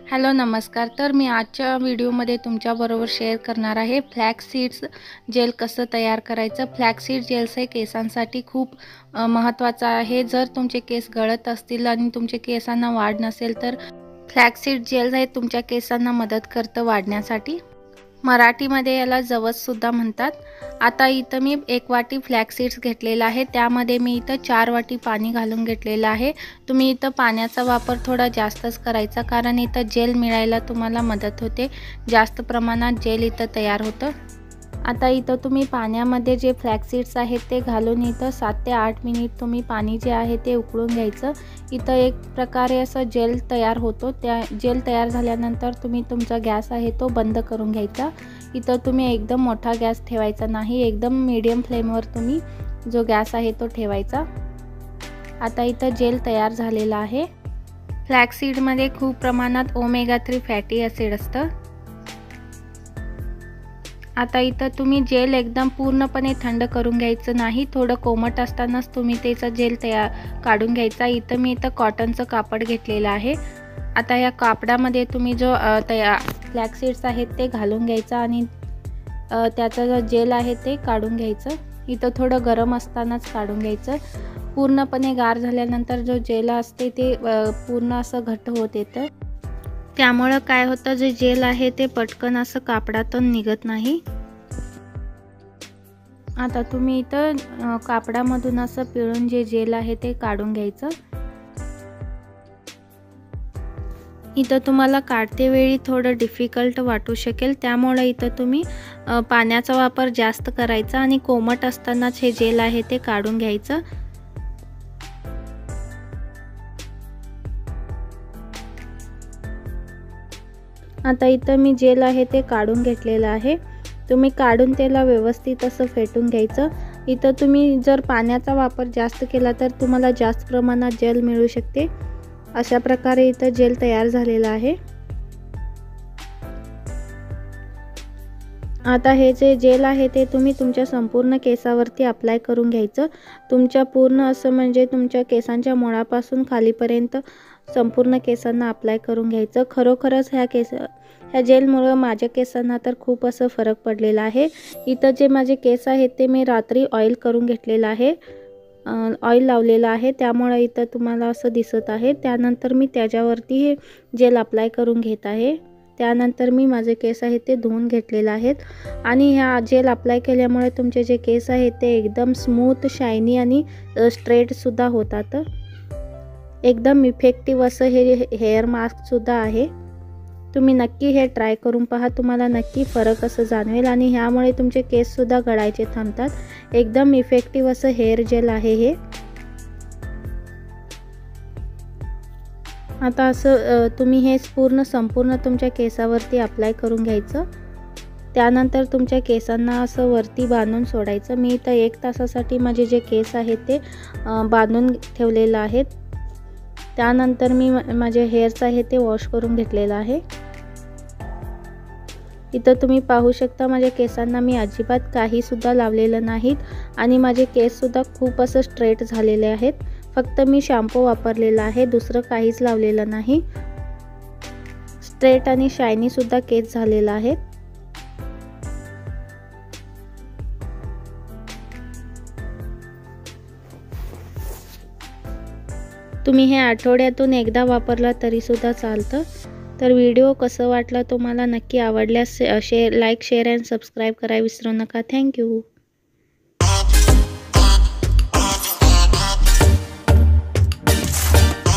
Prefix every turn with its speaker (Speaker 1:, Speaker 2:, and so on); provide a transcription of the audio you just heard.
Speaker 1: Hello नमस्कार। तर मी आजच्या व्हिडिओमध्ये तुमच्याबरोबर शेअर करणार आहे फ्लॅक्स सीड्स जेल कसं तयार करायचं। फ्लॅक्स सीड जेल्स हे केसांसाठी खूप महत्त्वाचं आहे। जर तुमचे केस गळत असतील आणि तुमच्या केसांना वाढ नसेल तर फ्लॅक्स सीड जेल हे तुमच्या केसांना मदत करतं वाढण्यासाठी। मराठीमध्ये याला जवस सुद्धा म्हणतात। आता इथं मी 1 वाटी फ्लॅक्स सीड्स घेतलेला आहे, त्यामध्ये मी इथं 4 वाटी पाणी घालून घेतलेलं आहे। तुम्ही इथं पाण्याचा वापर थोडा जास्तच करायचा, कारण इथं जेल मिळायला तुम्हाला मदत होते, जास्त प्रमाणात जेल इथं तयार होतं। आता इथं तुम्ही पाण्यामध्ये जे फ्लॅक्स सीड्स आहेत ते घालून इथं 7 ते 8 मिनिट तुम्ही पाणी जे आहे ते उकळून घ्यायचं। इथं एक प्रकारे असं जेल तयार होतो। त्या जेल तयार झाल्यानंतर तुम्ही तुमचा गॅस आहे तो बंद करून घ्यायचा। इथं तुम्ही एकदम मोठा गॅस ठेवायचा नाही, एकदम मीडियम फ्लेमवर तुम्ही जो गॅस आहे तो ठेवायचा। आता इथं जेल तयार झालेला आहे। फ्लॅक्स सीडमध्ये खूप प्रमाणात ओमेगा 3 फॅटी ॲसिड असतं। आता इथं तुम्ही जेल एकदम पूर्णपणे थंड करून घ्यायचं नाही, थोडं कोमट असतानाच तुम्ही त्याचा जेल काढून घ्यायचा। इथं मी कॉटनचं कापड घेतलेलं आहे। आता या कापडामध्ये तुम्ही जो फ्लॅक्स सीड्स आहेत ते घालून घ्यायचं आणि त्याचा जो जेल आहे ते काढून घ्यायचं। इथं थोडं गरम असतानाच काढून घ्यायचं। पूर्णपणे गार झाल्यानंतर जो जेल असते ते पूर्ण असं घट्ट होत येतं, त्यामुळे काय होतं, जे जेल आहे ते पटकन असं कापडातून निघत नाही। आता तुम्ही इथं कापडामधून असं पिळून जे जेल आहे ते काढून घ्यायचं। इथं तुम्हाला काढते वेळी थोडं डिफिकल्ट वाटू शकेल, त्यामुळे इथं तुम्ही पाण्याचा वापर जास्त करायचा आणि कोमट असतानाच हे जेल आहे ते काढून घ्यायचं। आता इथं मी जेल आहे ते काढून घेतलेलं आहे। तुम्ही काढून त्याला व्यवस्थित असं फेटून घ्यायचं। इथं तुम्ही जर पाण्याचा वापर जास्त केला तर तुम्हाला जास्त प्रमाणात जेल मिळू शकते। अशा प्रकारे इथं जेल तयार झालेला आहे। आता हे जे जेल आहे ते तुम्ही तुमच्या संपूर्ण केसावरती अप्लाय करून घ्यायचं। तुमच्या पूर्ण असं म्हणजे तुमच्या केसांच्या मुळापासून खालीपर्यंत संपूर्ण केसांना अप्लाय करून घ्यायचं। खरोखरच ह्या जेलमुळे माझ्या केसांना तर खूप असं फरक पडलेला आहे। इथं जे माझे केस आहेत ते मी रात्री ऑइल करून घेतलेलं आहे, ऑइल लावलेलं आहे, त्यामुळे इथं तुम्हाला असं दिसत आहे। त्यानंतर मी त्याच्यावरती हे जेल अप्लाय करून घेत आहे। त्यानंतर मी माझे केस आहेत ते धुवून घेतलेले आहेत आणि ह्या जेल अप्लाय केल्यामुळे तुमचे जे केस आहेत ते एकदम स्मूथ, शायनी आणि स्ट्रेटसुद्धा होतात। एकदम इफेक्टिव्ह असं हे हेअर मास्कसुद्धा आहे। तुम्ही नक्की हे ट्राय करून पहा, तुम्हाला नक्की फरक असं जाणवेल आणि ह्यामुळे तुमचे केससुद्धा गळायचे थांबतात। एकदम इफेक्टिव्ह असं हेअर जेल आहे हे। आता असं तुम्ही हे संपूर्ण तुमच्या केसावरती अप्लाय करून घ्यायचं। त्यानंतर तुमच्या केसांना असं वरती बांधून सोडायचं। मी इथं 1 तासासाठी माझे जे केस आहेत ते बांधून ठेवलेलं आहेत। त्यानंतर मी माझे हेअर्स आहे ते वॉश करून घेतलेलं आहे। इथं तुम्ही पाहू शकता माझ्या केसांना मी अजिबात काहीसुद्धा लावलेलं नाहीत आणि माझे केससुद्धा खूप असं स्ट्रेट झालेले आहेत। फक्त मी शॅम्पू वापरलेला आहे, दुसरं काहीच लावलेलं नाही। स्ट्रेट आणि शायनी सुद्धा केस झालेला आहे। तुम्ही हे आठवड्यातून एकदा वापरला तरी सुद्धा चालतं। तर व्हिडिओ कसं वाटला तुम्हाला नक्की आवडल्यास लाईक, शेअर अँड सबस्क्राईब करायला विसरू नका। थँक्यू।